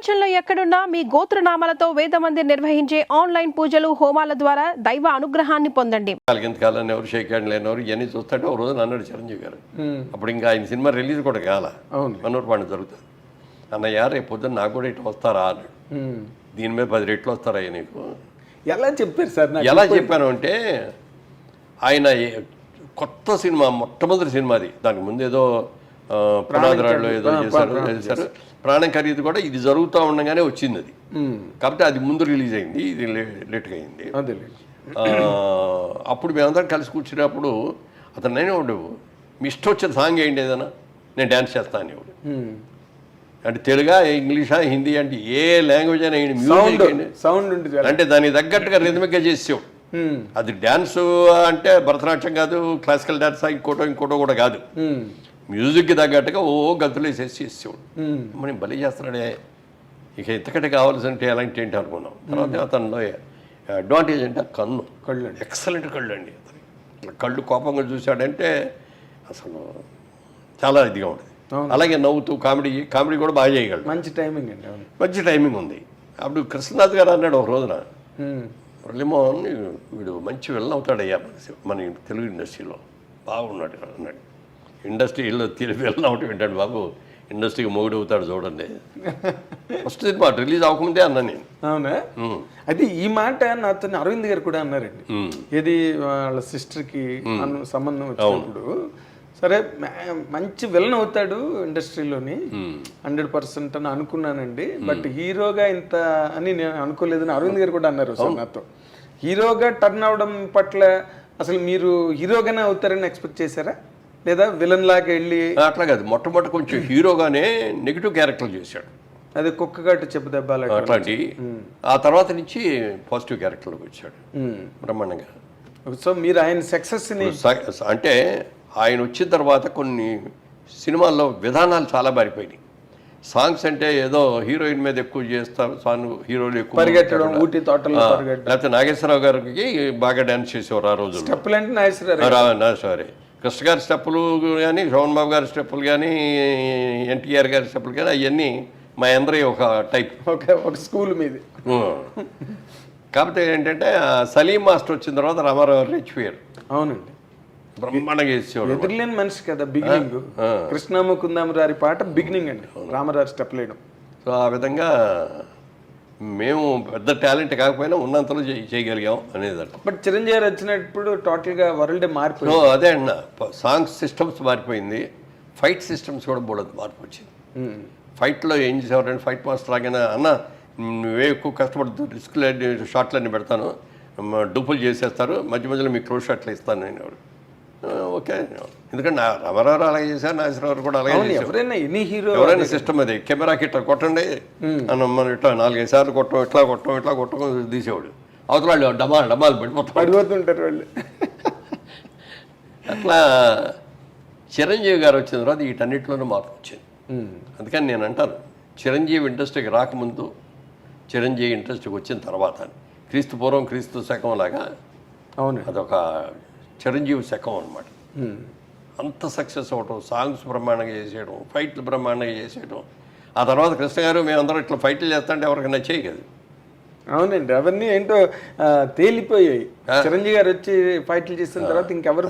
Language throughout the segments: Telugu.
ప్రపంచంలో ఎక్కడున్నా మీ గోత్రనామాలతో వేదమందిర్ నిర్వహించే ఆన్లైన్ పూజలు హోమాల ద్వారా దైవ అనుగ్రహాన్ని పొందండి. ఇంతకాలం ఎవరు షేకాండ్ లేనివారు ఇవన్నీ చూస్తుంటే ఒక రోజు అన్నాడు చిరంజీవి గారు. అప్పుడు ఇంకా ఆయన సినిమా రిలీజ్ కూడా కాల, మనోరు పండుగ జరుగుతుంది. అన్నయ్య రేపు పొద్దున్న నాకు కూడా ఇట్లా వస్తారా అన్నాడు. దీని మీద 10 రెట్లు వస్తారా నీకు? ఎలా చెప్పారు సార్? ఎలా చెప్పాను అంటే, ఆయన కొత్త సినిమా, మొట్టమొదటి సినిమాది, దానికి ముందు ఏదో పునాదిరాళ్ళు ఏదో చేశారు. ప్రాణం ఖరీదు కూడా ఇది జరుగుతూ ఉండగానే వచ్చింది అది. కాబట్టి అది ముందు రిలీజ్ అయింది, ఇది లేట్గా అయింది. అప్పుడు మేమందరం కలిసి కూర్చున్నప్పుడు అతను నేనే ఉండవు, మీ ఇష్టం వచ్చిన సాంగ్ ఏంటి ఏదైనా, నేను డ్యాన్స్ చేస్తాను అనేవాడు. అంటే తెలుగా, ఇంగ్లీషా, హిందీ, అంటే ఏ లాంగ్వేజ్ అయినా మ్యూజిక్ అంటే దానికి తగ్గట్టుగా రిథమిక్గా చేసావు. అది డ్యాన్స్ అంటే భరతనాట్యం కాదు, క్లాసికల్ డ్యాన్స్ ఇంకోటో కూడా కాదు, మ్యూజిక్కి తగ్గట్టుగా గంతులు వేసేసి చేసేవాడు. మనం బలి చేస్తున్నాడే, ఇక ఇంతకంటే కావాల్సింటే ఎలాంటి ఏంటి అనుకున్నాం. తర్వాత అతనిలో అడ్వాంటేజ్ అంటే కళ్ళు ఎక్సలెంట్ కళ్ళు అండి. అతను కళ్ళు కోపంగా చూశాడంటే అసలు చాలా ఇదిగా ఉంటుంది. అలాగే నవ్వుతూ కామెడీ కూడా బాగా చేయగలడు. మంచి టైమింగ్ అండి, మంచి టైమింగ్ ఉంది. అప్పుడు కృష్ణనాథ్ గారు అన్నాడు ఒక రోజున, మురళీమోహన్ వీడు మంచి విలన్ అవుతాడయ్యా మన తెలుగు ఇండస్ట్రీలో, బాగున్నాడు అన్నాడు. ఇండస్ట్రీలో విలన్ అవటం ఏంటంటే బాబు, ఇండస్ట్రీకి మొగుడు అవుతాడు చూడండి. ఫస్ట్ సినిమా రిలీజ్ అవ్వకముందే అన్నా నేను. అవునా? అయితే ఈ మాట నాతో అరవింద్ గారు కూడా అన్నారండి. ఇది వాళ్ళ సిస్టర్కి సంబంధం వచ్చినప్పుడు, సరే మంచి విలన్ అవుతాడు ఇండస్ట్రీలోని 100% అని అనుకున్నానండి, బట్ హీరోగా ఇంత అని నేను అనుకోలేదని అరవింద్ గారు కూడా అన్నారు సార్ నాతో. హీరోగా టర్న్ అవడం పట్ల అసలు మీరు హీరోగానే అవుతారని ఎక్స్పెక్ట్ చేశారా, లేదా విలన్ లాగా వెళ్ళి? అట్లా కాదు, మొట్టమొదటి కొంచెం హీరోగానే నెగిటివ్ క్యారెక్టర్ చేశాడు. అదే కుక్కగాటు చెప్పు దెబ్బలు అట్లాంటి. ఆ తర్వాత నుంచి పాజిటివ్ క్యారెక్టర్లోకి వచ్చాడు బ్రహ్మాండంగా. సో మీరు ఆయన సక్సెస్ని అంటే ఆయన వచ్చిన తర్వాత కొన్ని సినిమాల్లో విధానాలు చాలా మారిపోయినాయి. సాంగ్స్ అంటే ఏదో హీరోయిన్ మీద ఎక్కువ చేస్తారు, సాంగ్ హీరోలు ఎక్కువ పరిగెట్టడం, ఊటీ తోటలో లేకపోతే నాగేశ్వరరావు గారికి బాగా డ్యాన్స్ చేసేవారు ఆ రోజు. స్టెప్పులు అంటే నాగేశ్వరరావు, కృష్ణ గారి స్టెప్పులు కానీ, శోభన్ బాబు గారి స్టెప్పులు కానీ, ఎన్టీఆర్ గారి స్టెప్పులు కానీ, అవన్నీ మా అందరి ఒక టైప్, ఒక స్కూల్ మీద. కాకపోతే ఏంటంటే సలీం మాస్టర్ వచ్చిన తర్వాత రామారావు గారు రెచ్చిపోయారు. అవునండి, బ్రహ్మాండంగా చేసేవాడు. ఎదురులేని మనిషి కదా బిగినింగ్. కృష్ణముకుందామరారి పాట బిగినింగ్ అండి, రామరాజు స్టెప్ లేయడం. సో ఆ విధంగా మేము పెద్ద టాలెంట్ కాకపోయినా ఉన్నంతలో చేయగలిగాం అనేది అంట. బట్ చిరంజీవి గారు వచ్చినప్పుడు టోటల్గా వరల్డ్ మారిపోయింది. అదే అన్న, సాంగ్ సిస్టమ్స్ మారిపోయింది, ఫైట్ సిస్టమ్స్ కూడా బోడదు మార్పు వచ్చింది. ఫైట్లో ఏం చేసేవారంటే, ఫైట్ మాస్టర్ లాగానే అన్న నువ్వే ఎక్కువ కష్టపడుతూ రిస్క్లన్నీ షాట్లన్నీ పెడతాను, డూపులు చేసేస్తారు, మధ్య మధ్యలో మీకు క్లోజ్ షాట్లు ఇస్తాను నేను. ఎవరు ఓకే, ఎందుకంటే రామారావు అలాగే చేశారు, నాగేశ్వరరావు కూడా అలాగే చేశారు. ఎవరైనా సిస్టమ్ అది, కెమెరాకి ఇట్లా కొట్టండి అని మనం ఇట్లా 4-5 సార్లు కొట్టం, ఇట్లా కొట్టం తీసేవాడు. అవతల వాళ్ళు డమాలు పడిపోతుంటారు వాళ్ళు. అట్లా చిరంజీవి గారు వచ్చిన తర్వాత వీటన్నిటిలోనూ మార్పు వచ్చింది. అందుకని నేను అంటాను, చిరంజీవి ఇండస్ట్రీకి రాకముందు, చిరంజీవి ఇండస్ట్రీకి వచ్చిన తర్వాత, క్రీస్తు పూర్వం క్రీస్తు శకం లాగా అవును, అదొక చిరంజీవి శకం అనమాట. అంత సక్సెస్ అవ్వటం, సాంగ్స్ బ్రహ్మాండంగా చేసేయడం, ఫైట్లు బ్రహ్మాండంగా చేసేయడం. ఆ తర్వాత కృష్ణ గారు మేమందరం ఇట్లా ఫైట్లు చేస్తుంటే ఎవరికి నచ్చేయి కదా. అవునండి, అవన్నీ ఏంటో తేలిపోయాయి. చిరంజీవి గారు వచ్చి ఫైట్లు చేసిన తర్వాత ఇంకెవరు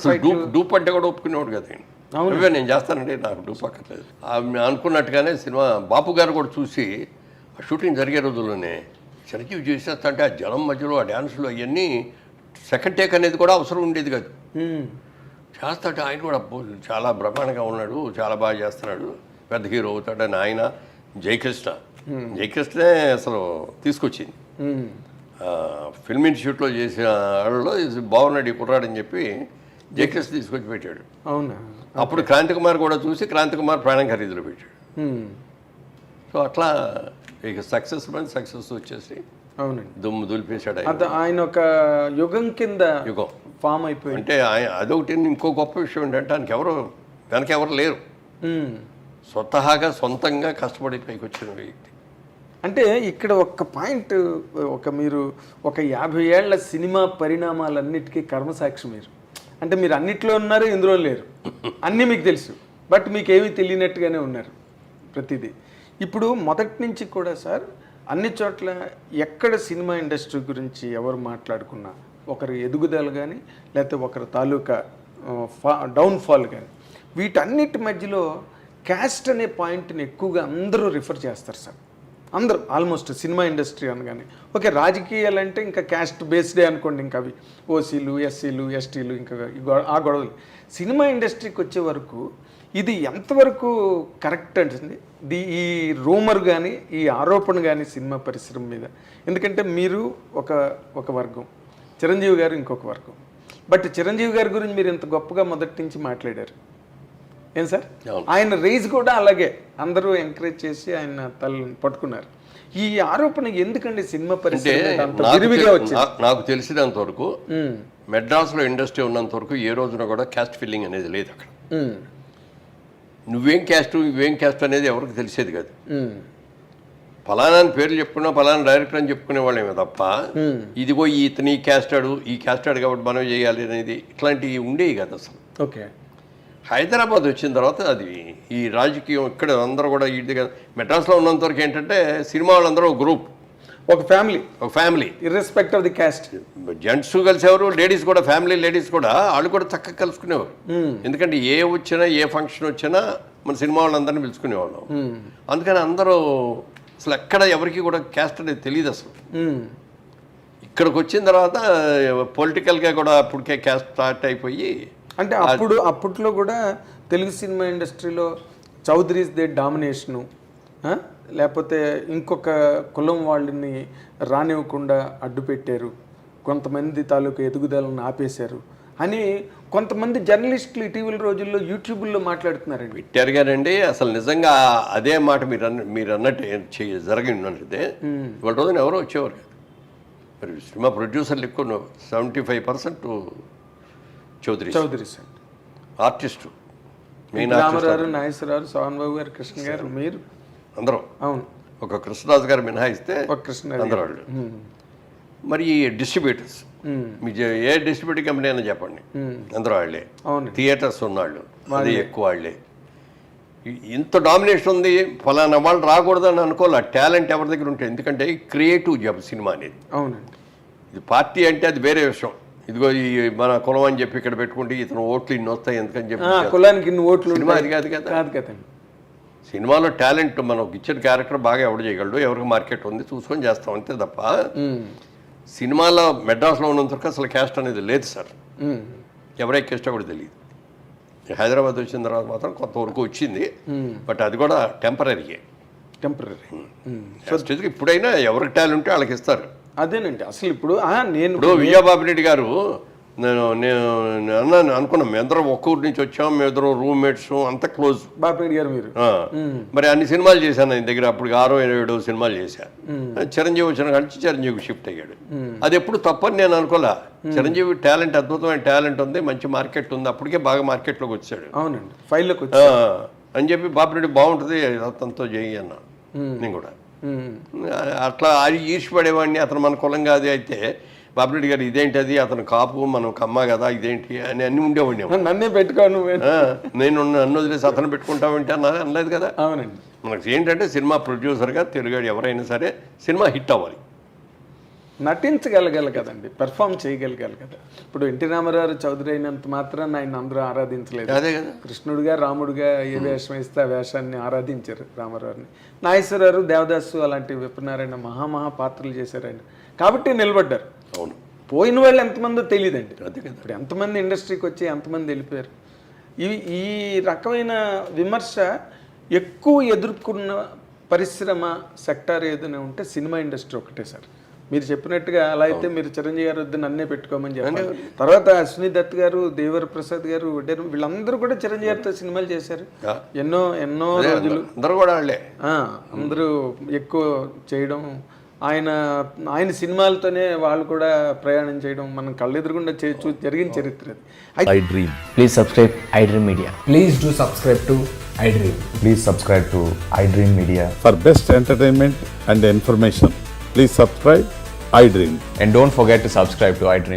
డూప్ అంటే కూడా ఒప్పుకునేవాడు కదా. అవే నేను చేస్తానండి, నాకు డూప్ అక్కర్లేదు అనుకున్నట్టుగానే సినిమా బాపు గారు కూడా చూసి, షూటింగ్ జరిగే రోజుల్లోనే చిరంజీవి చేసేస్తా అంటే ఆ జనం మధ్యలో ఆ డ్యాన్సులు అవన్నీ సెకండ్ టేక్ అనేది కూడా అవసరం ఉండేది కాదు. చేస్తాడు ఆయన కూడా, చాలా బ్రహ్మాండంగా ఉన్నాడు, చాలా బాగా చేస్తున్నాడు, పెద్ద హీరో అవుతాడని ఆయన. జయకృష్ణే అసలు తీసుకొచ్చింది. ఫిల్మ్ ఇన్స్టిట్యూట్లో చేసిన వాళ్ళలో బాగున్నాడు ఈ కుర్రాడని చెప్పి జయకృష్ణ తీసుకొచ్చి పెట్టాడు. అవునా? అప్పుడు క్రాంతికుమార్ కూడా చూసి క్రాంతికుమార్ ప్రాణం ఖరీదులో పెట్టాడు. సో అట్లా ఇక సక్సెస్ వచ్చేసి అవునండి దుమ్ము దులిపేశాడు. ఆయన ఒక యుగం కింద ఫామ్ అయిపోయింది. అంటే అదొకటి. ఇంకో గొప్ప విషయం ఏంటంటే వెనక ఎవరు లేరు, స్వతహాగా సొంతంగా కష్టపడి పైకి వచ్చిన వ్యక్తి. అంటే ఇక్కడ ఒక పాయింట్, మీరు 50 ఏళ్ల సినిమా పరిణామాలన్నిటికీ కర్మసాక్షి మీరు. అంటే మీరు అన్నిట్లో ఉన్నారు, ఇందులో లేరు, అన్నీ మీకు తెలుసు, బట్ మీకేమీ తెలియనట్టుగానే ఉన్నారు ప్రతిదీ. ఇప్పుడు మొదటి నుంచి కూడా సార్ అన్ని చోట్ల ఎక్కడ సినిమా ఇండస్ట్రీ గురించి ఎవరు మాట్లాడుకున్నా ఒకరి ఎదుగుదల కానీ లేకపోతే ఒకరి తాలూకా డౌన్ఫాల్ కానీ వీటన్నిటి మధ్యలో క్యాస్ట్ అనే పాయింట్ని ఎక్కువగా అందరూ రిఫర్ చేస్తారు సార్. అందరూ ఆల్మోస్ట్ సినిమా ఇండస్ట్రీ అనగానే ఓకే, రాజకీయాలు అంటే ఇంకా క్యాస్ట్ బేస్డే అనుకోండి, ఇంకా అవి ఓసీలు, ఎస్సీలు, ఎస్టీలు, ఇంకా ఆ గొడవలు. సినిమా ఇండస్ట్రీకి వచ్చే వరకు ఇది ఎంతవరకు కరెక్ట్ అంటుంది ఈ రూమర్ కానీ ఈ ఆరోపణ కానీ సినిమా పరిశ్రమ మీద? ఎందుకంటే మీరు ఒక వర్గం, చిరంజీవి గారు ఇంకొక వర్గం. బట్ చిరంజీవి గారి గురించి మీరు ఇంత గొప్పగా మొదటి నుంచి మాట్లాడారు ఏం సార్? ఆయన రేజ్ కూడా అలాగే అందరూ ఎంకరేజ్ చేసి ఆయన తలని పట్టుకున్నారు. ఈ ఆరోపణ ఎందుకండి సినిమా పరిశ్రమ? నాకు తెలిసినంత వరకు మెడ్రాస్లో ఇండస్ట్రీ ఉన్నంత వరకు ఏ రోజున కూడా క్యాస్ట్ ఫిల్లింగ్ అనేది లేదు అక్కడ. నువ్వేం క్యాస్ట్ అనేది ఎవరికి తెలిసేది కాదు. ఫలానా పేర్లు చెప్పుకున్నా ఫలానా డైరెక్టర్ అని చెప్పుకునే వాళ్ళేమే తప్ప ఇదిగో ఇతని ఈ క్యాస్టాడు కాబట్టి మనం చేయాలి అనేది ఇట్లాంటివి ఉండేవి కదా అసలు. ఓకే, హైదరాబాద్ వచ్చిన తర్వాత అది ఈ రాజకీయం ఇక్కడ అందరూ కూడా ఇది కదా. మెడ్రాస్లో ఉన్నంత వరకు ఏంటంటే సినిమా వాళ్ళందరూ ఒక గ్రూప్, ఒక family irrespect of the caste. Gents కలిసేవారు, లేడీస్ కూడా, ఫ్యామిలీ లేడీస్ కూడా వాళ్ళు కూడా చక్కగా కలుసుకునేవారు. ఎందుకంటే ఏ వచ్చినా ఏ ఫంక్షన్ వచ్చినా మన సినిమా వాళ్ళందరినీ పిలుచుకునేవాళ్ళం. అందుకని అందరూ అసలు ఎక్కడ ఎవరికి కూడా క్యాస్ట్ అనేది తెలియదు అసలు. ఇక్కడికి వచ్చిన తర్వాత పొలిటికల్గా కూడా అప్పటికే క్యాస్ట్ స్టార్ట్ అయిపోయి, అంటే అప్పట్లో కూడా తెలుగు సినిమా ఇండస్ట్రీలో చౌదరీస్ దే డామినేషను, లేకపోతే ఇంకొక కులం వాళ్ళని రానివ్వకుండా అడ్డు పెట్టారు, కొంతమంది తాలూకు ఎదుగుదలను ఆపేశారు అని కొంతమంది జర్నలిస్టులు ఇటీవల రోజుల్లో యూట్యూబ్లో మాట్లాడుతున్నారండి. పెట్టారు గారండి. అసలు నిజంగా అదే మాట మీరు అన్నట్టు జరిగినట్లయితే ఇవాళ రోజున ఎవరో వచ్చేవారు. మరి సినిమా ప్రొడ్యూసర్లు ఎక్కువ 75% చౌదరీస్ ఆర్టిస్టు, మెయిన్ రామారావు, నాగేశ్వరరావు, సోహన్ బాబు గారు, కృష్ణ గారు, మీరు అందరూ. అవును, ఒక కృష్ణరాజు గారు మినహాయిస్తే అందరూ వాళ్ళు. మరి డిస్ట్రిబ్యూటర్స్, మీ ఏ డిస్ట్రిబ్యూటర్ కంపెనీ అయినా చెప్పండి, అందరూ వాళ్ళే. థియేటర్స్ ఉన్నాళ్ళు, అది ఎక్కువ వాళ్ళే. ఇంత డామినేషన్ ఉంది, ఫలానా వాళ్ళు రాకూడదని అనుకోవాలి. టాలెంట్ ఎవరి దగ్గర ఉంటుంది, ఎందుకంటే క్రియేటివ్ జాబ్ సినిమా అనేది. అవునండి. ఇది పార్టీ అంటే అది వేరే విషయం. ఇదిగో ఈ మన కులం అని చెప్పి ఇక్కడ పెట్టుకుంటే ఇతను ఓట్లు ఇన్ని వస్తాయి ఎందుకని చెప్పి కులానికి ఇన్ని ఓట్లు, సినిమా అది కాదు కదా. సినిమాలో టాలెంట్ మనం ఇచ్చిన క్యారెక్టర్ బాగా ఎవడు చేయగలడు, ఎవరికి మార్కెట్ ఉంది చూసుకొని చేస్తాం అంతే తప్ప సినిమాలో మెడ్రాస్లో ఉన్నంత వరకు అసలు క్యాస్ట్ అనేది లేదు సార్. ఎవరే క్యాస్టో కూడా తెలియదు. హైదరాబాద్ వచ్చిన తర్వాత మాత్రం కొంతవరకు వచ్చింది, బట్ అది కూడా టెంపరీ. ఇప్పుడైనా ఎవరికి టాలెంట్ ఉంటే వాళ్ళకి ఇస్తారు. అదేనండి అసలు ఇప్పుడు విజయబాబు రెడ్డి గారు నేను అన్నాను అనుకున్నాం, మేము అందరం ఒక్క ఊరి నుంచి వచ్చాం, మేము ఇద్దరు రూమ్మేట్స్, అంత క్లోజ్. బాపిరెడ్డి గారు మీరు మరి అన్ని సినిమాలు చేశాను ఆయన దగ్గర. అప్పుడు 6-7 సినిమాలు చేశాను. చిరంజీవి వచ్చిన కానీ చిరంజీవి షిఫ్ట్ అయ్యాడు. అది ఎప్పుడు తప్పని నేను అనుకోలే. చిరంజీవి టాలెంట్, అద్భుతమైన టాలెంట్ ఉంది, మంచి మార్కెట్ ఉంది, అప్పటికే బాగా మార్కెట్లోకి వచ్చాడు. అవునండి, ఫైల్లోకి అని చెప్పి బాపిరెడ్డి బాగుంటుంది అతనితో చేయి అన్నా. నేను కూడా అట్లా అది ఈర్షపడేవాడిని. అతను మన కులం కాదు అయితే బాపిరెడ్డి గారు ఇదేంటి, అది అతను కాపు మనం కమ్మ కదా ఇదేంటి అని అన్ని ఉండేవాడిని. నన్నే పెట్టుకోను, నేను నన్ను వదిలేసి అతను పెట్టుకుంటామంటే అనలేదు కదా. అవునండి. మనకి ఏంటంటే సినిమా ప్రొడ్యూసర్గా తెలుగాడు ఎవరైనా సరే సినిమా హిట్ అవ్వాలి, నటించగలగాలి కదండి, పెర్ఫామ్ చేయగలగాలి కదా. ఇప్పుడు ఎన్టీ రామారావు చౌదరి అయినంత మాత్రాన్ని ఆయన అందరూ ఆరాధించలేదు. అదే కదా, కృష్ణుడిగా రాముడిగా ఏ వేషం వేస్తే ఆ వేషాన్ని ఆరాధించారు రామారావుని. నాగేశ్వరరావు, దేవదాసు అలాంటి విప్రనారాయణ మహా పాత్రలు చేశారు ఆయన, కాబట్టి నిలబడ్డారు. అవును, పోయిన వాళ్ళు ఎంతమందో తెలియదండి. ఇప్పుడు ఎంతమంది ఇండస్ట్రీకి వచ్చి ఎంతమంది వెళ్ళిపోయారు. ఈ రకమైన విమర్శ ఎక్కువ ఎదుర్కొన్న పరిశ్రమ సెక్టార్ ఏదైనా ఉంటే సినిమా ఇండస్ట్రీ ఒకటే సార్. మీరు చెప్పినట్టుగా అలా అయితే మీరు చిరంజీవి గారు వద్ద నన్నే పెట్టుకోమని చెప్పారు. తర్వాత అశ్విని దత్ గారు, దేవర ప్రసాద్ గారు, వీళ్ళందరూ కూడా చిరంజీవి గారితో సినిమాలు చేశారు. ఎన్నో రోజులు అందరూ ఎక్కువ చేయడం, ఆయన సినిమాలతోనే వాళ్ళు కూడా ప్రయాణం చేయడం మనం కళ్ళెదురుగుండా జరిగిన చరిత్ర అది. I Dream. Please subscribe iDream Media. Please do subscribe to iDream. Please subscribe to iDream Media. For best entertainment and information, please subscribe iDream. And don't forget to subscribe to iDream.